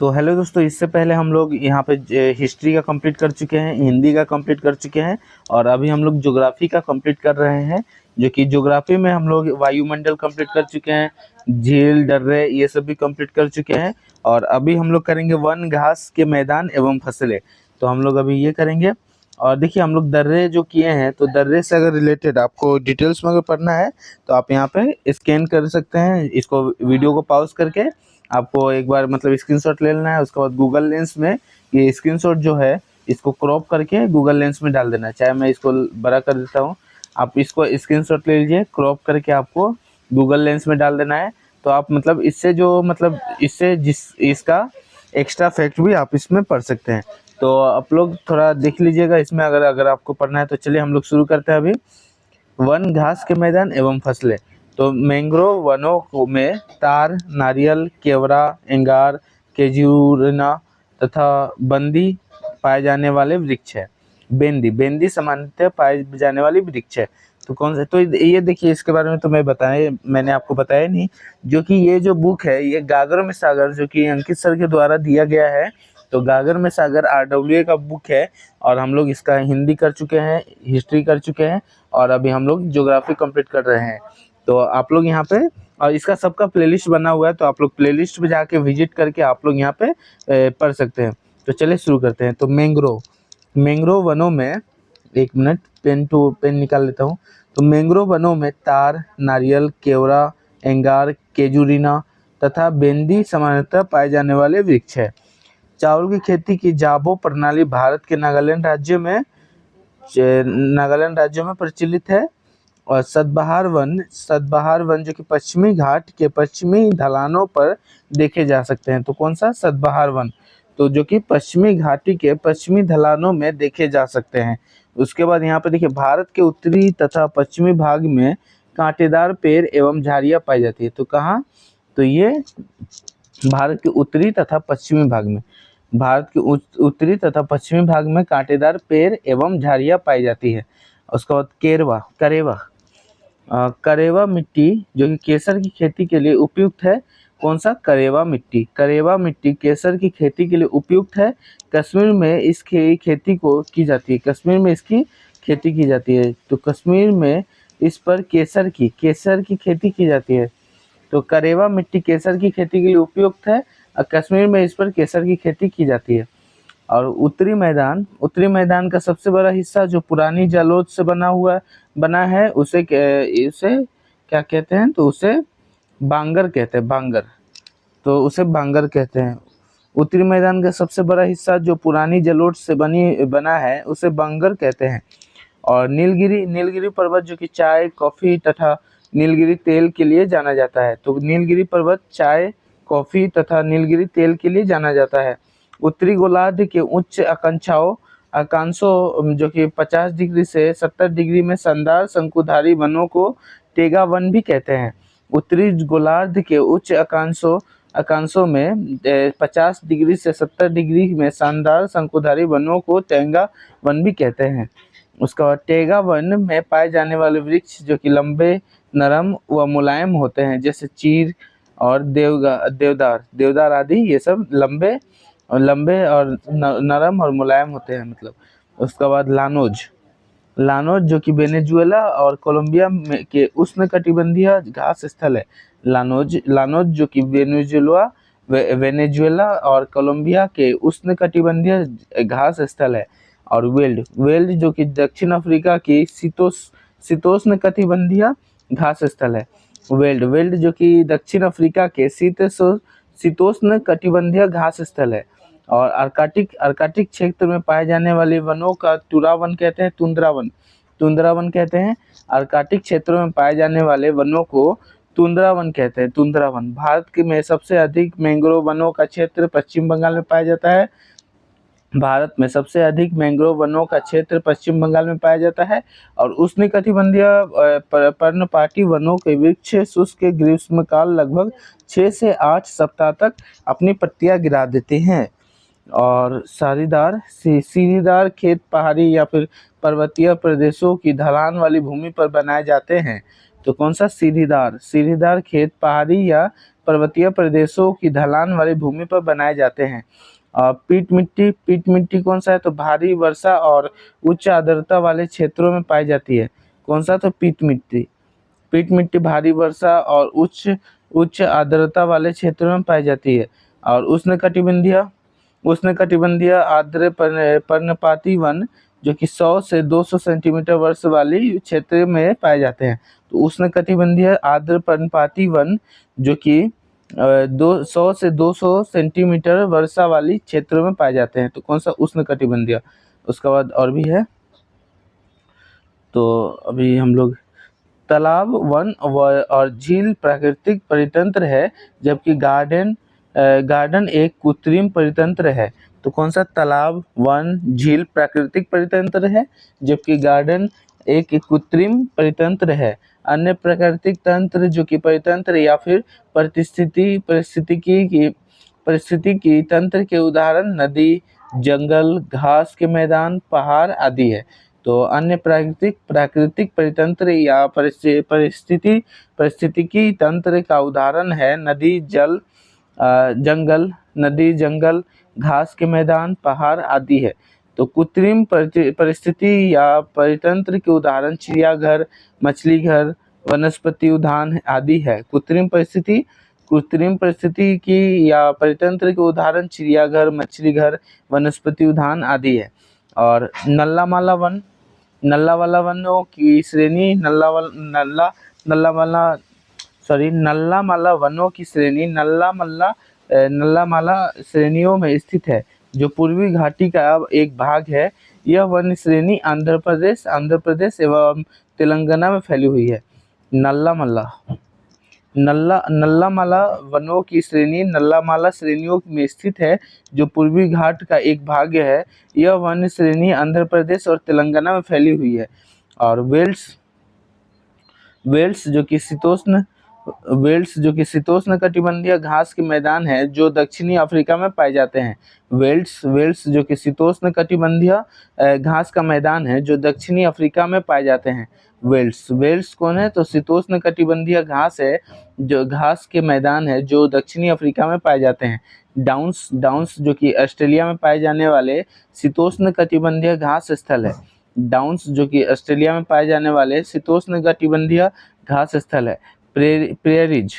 तो हेलो दोस्तों, इससे पहले हम लोग यहाँ पे हिस्ट्री का कंप्लीट कर चुके हैं, हिंदी का कंप्लीट कर चुके हैं और अभी हम लोग ज्योग्राफी का कंप्लीट कर रहे हैं। जो कि ज्योग्राफी में हम लोग वायुमंडल कंप्लीट कर चुके हैं, झील दर्रे ये सब भी कंप्लीट कर चुके हैं। और अभी हम लोग करेंगे वन घास के मैदान एवं फसलें। तो हम लोग अभी ये करेंगे। और देखिए हम लोग दर्रे जो किए हैं, तो दर्रे से अगर रिलेटेड आपको डिटेल्स में अगर पढ़ना है तो आप यहाँ पे स्कैन कर सकते हैं, इसको वीडियो को पॉज करके आपको एक बार मतलब स्क्रीनशॉट ले लेना है। उसके बाद गूगल लेंस में ये स्क्रीनशॉट जो है इसको क्रॉप करके गूगल लेंस में डाल देना है। चाहे मैं इसको बड़ा कर देता हूँ, आप इसको स्क्रीनशॉट ले लीजिए, क्रॉप करके आपको गूगल लेंस में डाल देना है। तो आप मतलब इससे जो मतलब इससे जिस इसका एक्स्ट्रा फैक्ट भी आप इसमें पढ़ सकते हैं। तो आप लोग थोड़ा देख लीजिएगा इसमें, अगर अगर आपको पढ़ना है तो चलिए हम लोग शुरू करते हैं अभी। वन घास के मैदान एवं फसलें। तो मैंग्रोव वनों में तार, नारियल, केवड़ा, एंगार, केजूरना तथा बंदी पाए जाने वाले वृक्ष है। बेंदी बेंदी सामान्यतः पाए जाने वाली वृक्ष है। तो कौन सा, तो ये देखिए इसके बारे में तो मैंने आपको बताया नहीं। जो कि ये जो बुक है ये गागर में सागर जो कि अंकित सर के द्वारा दिया गया है। तो गागर में सागर RWA का बुक है और हम लोग इसका हिंदी कर चुके हैं, हिस्ट्री कर चुके हैं और अभी हम लोग ज्योग्राफी कंप्लीट कर रहे हैं। तो आप लोग यहाँ पे, और इसका सबका प्लेलिस्ट बना हुआ है, तो आप लोग प्लेलिस्ट पे जाके विजिट करके आप लोग यहाँ पे पढ़ सकते हैं। तो चलिए शुरू करते हैं। तो मैंग्रोव वनों में, एक मिनट पेन निकाल लेता हूँ। तो मैंग्रोव वनों में तार, नारियल, केवड़ा, एंगार, केजूरिना तथा बेंदी सामान्यतः पाए जाने वाले वृक्ष है। चावल की खेती की जाबो प्रणाली भारत के नागालैंड राज्य में प्रचलित है। और सदाबहार वन जो कि पश्चिमी घाट के पश्चिमी ढलानों पर देखे जा सकते हैं। तो कौन सा सदाबहार वन, तो जो कि पश्चिमी घाटी के पश्चिमी ढलानों में देखे जा सकते हैं। उसके बाद यहाँ पे देखिए भारत के उत्तरी तथा पश्चिमी भाग में कांटेदार पेड़ एवं झाड़ियाँ पाई जाती है। तो कहाँ, तो ये भारत के उत्तरी तथा पश्चिमी भाग में, भारत के उत्तरी तथा पश्चिमी भाग में कांटेदार पेड़ एवं झाड़ियाँ पाई जाती है। उसके बाद करेवा मिट्टी जो कि केसर की खेती के लिए उपयुक्त है। कौन सा, करेवा मिट्टी केसर की खेती के लिए उपयुक्त है। कश्मीर में इसकी खेती को की जाती है, कश्मीर में इसकी खेती की जाती है। तो कश्मीर में इस पर केसर की खेती की जाती है। तो करेवा मिट्टी केसर की खेती के लिए उपयुक्त है और कश्मीर में इस पर केसर की खेती की जाती है। और उत्तरी मैदान का सबसे बड़ा हिस्सा जो पुरानी जलोढ़ से बना है उसे क्या कहते हैं, तो उसे बांगर कहते हैं, तो उसे बांगर कहते हैं। उत्तरी मैदान का सबसे बड़ा हिस्सा जो पुरानी जलोढ़ से बना है उसे बांगर कहते हैं। और नीलगिरी पर्वत जो कि चाय, कॉफी तथा नीलगिरी तेल के लिए जाना जाता है। तो नीलगिरी पर्वत चाय, कॉफी तथा नीलगिरी तेल के लिए जाना जाता है। उत्तरी गोलार्ध के उच्च आकांक्षों जो कि 50 डिग्री से 70 डिग्री में शानदार शंकुधारी वनों को टेगा वन भी कहते हैं। उत्तरी गोलार्ध के उच्च आकांक्षों में 50 डिग्री से 70 डिग्री में शानदार शंकुधारी वनों को टेगा वन भी कहते हैं। उसका बाद टेगा वन में पाए जाने वाले वृक्ष जो कि लंबे, नरम व मुलायम होते हैं, जैसे चीर और देवदार आदि, ये सब लंबे और नरम और मुलायम होते हैं मतलब। उसके बाद लानोज जो कि वेनेजुएला और कोलंबिया में के उष्णकटिबंधीय घास स्थल है। लानोज जो कि वेनेजुएला और कोलंबिया के उष्णकटिबंधीय घास स्थल है। और वेल्ड जो कि दक्षिण अफ्रीका की शीतोष्ण कटिबंधीय घास स्थल है। वेल्ड जो कि दक्षिण अफ्रीका के शीतोष्ण कटिबंधीय घास स्थल है। और आर्कटिक क्षेत्र में पाए जाने वाले वनों का तुरावन कहते हैं, तुंद्रावन कहते हैं। आर्कटिक क्षेत्रों में पाए जाने वाले वनों को तुंद्रावन कहते हैं, तुंद्रावन। भारत के में सबसे अधिक मैंग्रोव वनों का क्षेत्र पश्चिम बंगाल में पाया जाता है। भारत में सबसे अधिक मैंग्रोव वनों का क्षेत्र पश्चिम बंगाल में पाया जाता है। और उष्णकटिबंधीय पर्णपाती वनों के वृक्ष शुष्क ग्रीष्मकाल लगभग 6 से 8 सप्ताह तक अपनी पत्तियां गिरा देते हैं। और सीढ़ीदार खेत पहाड़ी या फिर पर्वतीय प्रदेशों की ढलान वाली भूमि पर बनाए जाते हैं। तो कौन सा, सीढ़ीदार खेत पहाड़ी या पर्वतीय प्रदेशों की ढलान वाली भूमि पर बनाए जाते हैं। पीट मिट्टी कौन सा है? तो भारी वर्षा और उच्च आर्द्रता वाले क्षेत्रों में पाई जाती है। कौन सा? तो पीट मिट्टी भारी वर्षा और उच्च उच्च आर्द्रता वाले क्षेत्रों में पाई जाती है। और उष्णकटिबंधीय आर्द्र पर्णपाती वन जो कि 100 से 200 सेंटीमीटर वर्षा वाली क्षेत्र में पाए जाते हैं। तो उष्णकटिबंधीय आर्द्र पर्णपाती वन जो कि 100 से 200 सेंटीमीटर वर्षा वाली क्षेत्रों में पाए जाते हैं। तो कौन सा? उष्णकटिबंधीय। उसके बाद और भी है, तो अभी हम लोग तालाब, वन और झील प्राकृतिक परितंत्र है, जबकि गार्डन एक कृत्रिम परितंत्र है। तो कौन सा? तालाब, वन, झील प्राकृतिक परितंत्र है, जबकि गार्डन एक कृत्रिम परितंत्र है। अन्य प्राकृतिक तंत्र जो कि परितंत्र या फिर परिस्थितिकी तंत्र के उदाहरण नदी, जंगल, घास के मैदान, पहाड़ आदि है। तो अन्य प्राकृतिक परितंत्र या परिस्थितिकी तंत्र का उदाहरण है नदी, जंगल, घास के मैदान, पहाड़ आदि है। तो कृत्रिम परिस्थिति या परितंत्र के उदाहरण चिड़ियाघर, मछली घर, वनस्पति उद्यान आदि है। कृत्रिम परिस्थिति की या परितंत्र के उदाहरण चिड़ियाघर, मछली घर, वनस्पति उद्यान आदि है। और नल्ला वाला वनों की श्रेणी नल्ला माला वनों की श्रेणी नल्ला माला श्रेणियों में स्थित है, जो पूर्वी घाटी का एक भाग है। यह वन श्रेणी आंध्र प्रदेश एवं तेलंगाना में फैली हुई है। नल्ला माला वनों की श्रेणी नल्ला माला श्रेणियों में स्थित है, जो पूर्वी घाट का एक भाग है। यह वन श्रेणी आंध्र प्रदेश और तेलंगाना में फैली हुई है। और वेल्स जो कि शीतोष्ण कटिबंधीय घास के मैदान है, जो दक्षिणी अफ्रीका में पाए जाते हैं। वेल्स जो कि शीतोष्ण कटिबंधीय घास का मैदान है, जो दक्षिणी अफ्रीका में पाए जाते हैं। वेल्स कौन है? तो शीतोष्ण कटिबंधीय घास है, जो घास के मैदान है, जो दक्षिणी अफ्रीका में पाए जाते हैं। डाउन्स जो कि ऑस्ट्रेलिया में पाए जाने वाले शीतोष्ण कटिबंधीय घास स्थल है। डाउन्स जो कि ऑस्ट्रेलिया में पाए जाने वाले शीतोष्ण कटिबंधीय घास स्थल है। प्रेरीज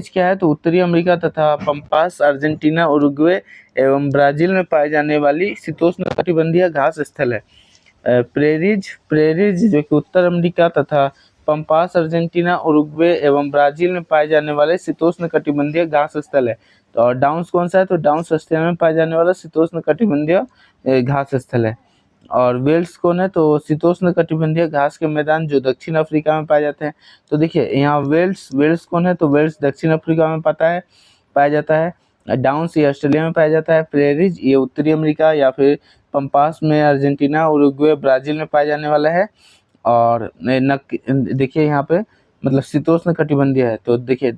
क्या है? तो उत्तरी अमेरिका तथा पंपास, अर्जेंटीना, उरुग्वे एवं ब्राजील में पाए जाने वाली शीतोष्ण कटिबंधीय घास स्थल है। प्रेरीज जो कि उत्तर अमेरिका तथा पंपास, अर्जेंटीना, उरुग्वे एवं ब्राजील में पाए जाने वाले शीतोष्ण कटिबंधीय घास स्थल है। तो और डाउन्स कौन सा है? तो डाउन्स ऑस्ट्रेलिया में पाए जाने वाला शीतोष्ण कटिबंधीय घास स्थल है। और वेल्स कौन है? तो शीतोष्ण कटिबंधीय घास के मैदान, जो दक्षिण अफ्रीका में पाए जाते हैं। तो देखिए यहाँ वेल्स कौन है? तो वेल्स दक्षिण अफ्रीका में पाया जाता है। डाउन्स ये ऑस्ट्रेलिया में पाया जाता है। प्रेरीज ये उत्तरी अमेरिका या फिर पंपास में अर्जेंटीना, उरुग्वे, ब्राजील में पाया जाने वाला है। और देखिए यहाँ पे मतलब शीतोष्ण कटिबंधीय है। तो देखिए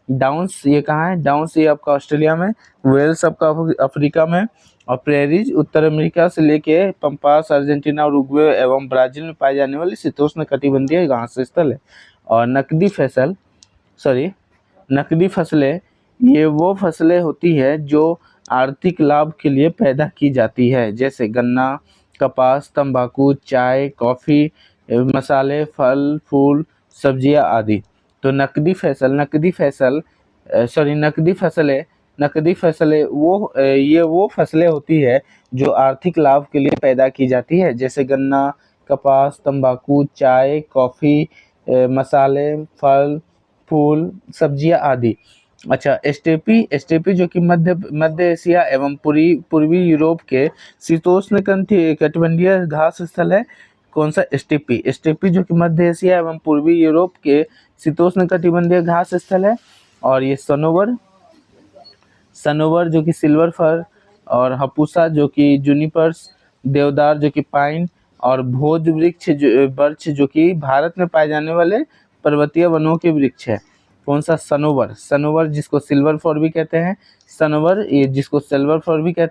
डाउन्स ये कहाँ है? डाउन्स ये आपका ऑस्ट्रेलिया में, वेल्स आपका अफ्रीका में, और प्रेरीज उत्तर अमेरिका से लेके पंपास, अर्जेंटीना, उरुग्वे एवं ब्राजील में पाए जाने वाली शीतोष्ण कटिबंधीय घास स्थल है। और नकदी फसलें ये वो फसलें होती है जो आर्थिक लाभ के लिए पैदा की जाती है, जैसे गन्ना, कपास, तंबाकू, चाय, कॉफ़ी, मसाले, फल, फूल, सब्जियां आदि। तो नकदी फसलें ये वो फसलें होती है जो आर्थिक लाभ के लिए पैदा की जाती है, जैसे गन्ना, कपास, तंबाकू, चाय, कॉफ़ी, मसाले, फल, फूल, सब्जियां आदि। अच्छा, स्टेपी जो कि मध्य एशिया एवं पूर्वी यूरोप के शीतोष्ण कटिबंधीय घास स्थल है। कौन सा? स्टेपी जो कि मध्य एशिया एवं पूर्वी यूरोप के शीतोष्ण कटिबंधीय घास स्थल है। और ये सनोवर जो कि सिल्वर फर, और हपुसा जो कि जूनिपर्स, देवदार जो कि पाइन, और भोज वृक्ष जो कि भारत में पाए जाने वाले पर्वतीय वनों के वृक्ष है। कौन सा? सनोवर जिसको सिल्वर फॉर भी कहते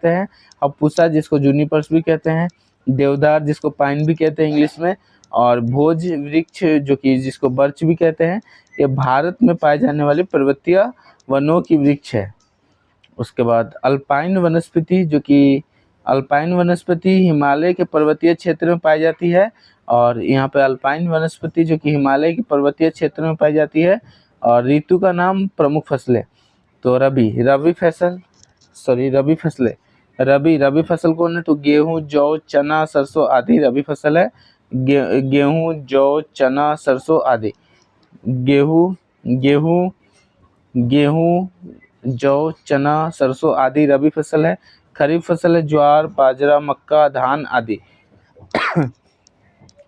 हैं, हपुसा जिसको जूनिपर्स भी कहते हैं, देवदार जिसको पाइन भी कहते हैं इंग्लिश में, और भोज वृक्ष जो कि जिसको बर्च भी कहते हैं, ये भारत में पाए जाने वाले पर्वतीय वनों की वृक्ष है। उसके बाद अल्पाइन वनस्पति, जो कि अल्पाइन वनस्पति हिमालय के पर्वतीय क्षेत्र में पाई जाती है, और यहाँ पे अल्पाइन वनस्पति जो कि हिमालय के पर्वतीय क्षेत्र में पाई जाती है। और ऋतु का नाम, प्रमुख फसलें, तो रबी फसलें। रबी फसल कौन है, तो गेहूं, जौ, चना, सरसों आदि रबी फसल है। गेहूं, जौ, चना, सरसों आदि। गेहूं गेहूं गेहूं, जौ, चना, सरसों आदि रबी फसल है। खरीफ फसल है ज्वार, बाजरा, मक्का, धान आदि।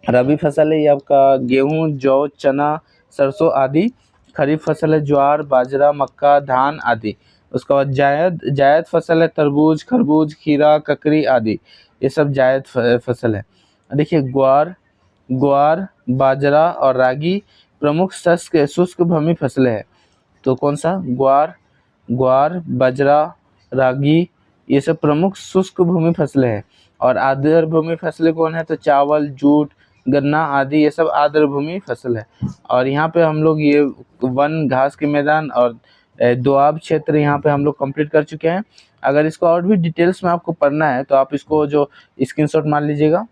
रबी फसल है ये आपका गेहूं, जौ, चना, सरसों आदि। खरीफ फसल है ज्वार, बाजरा, मक्का, धान आदि। उसके बाद जायद फसल है तरबूज, खरबूज, खीरा, ककड़ी आदि। ये सब जायद फसल है। देखिए ग्वार, बाजरा और रागी प्रमुख शुष्क भूमि फसलें हैं। तो कौन सा, ग्वार, बाजरा, रागी, ये सब प्रमुख शुष्क भूमि फसलें हैं। और आर्द्र भूमि फसलें कौन है, तो चावल, जूट, गन्ना आदि, ये सब आर्द्र भूमि फसल है। और यहाँ पे हम लोग ये वन, घास के मैदान और दोआब क्षेत्र यहाँ पे हम लोग कंप्लीट कर चुके हैं। अगर इसको और भी डिटेल्स में आपको पढ़ना है तो आप इसको जो स्क्रीनशॉट मार लीजिएगा,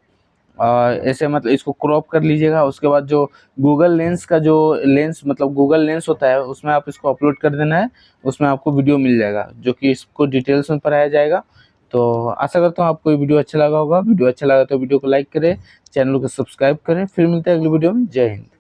ऐसे मतलब इसको क्रॉप कर लीजिएगा। उसके बाद जो गूगल लेंस का जो लेंस मतलब गूगल लेंस होता है, उसमें आप इसको अपलोड कर देना है। उसमें आपको वीडियो मिल जाएगा जो कि इसको डिटेल्स में पढ़ाया जाएगा। तो आशा करता हूँ आपको ये वीडियो अच्छा लगा होगा। वीडियो अच्छा लगा तो वीडियो को लाइक करें, चैनल को सब्सक्राइब करें। फिर मिलते हैं अगली वीडियो में। जय हिंद।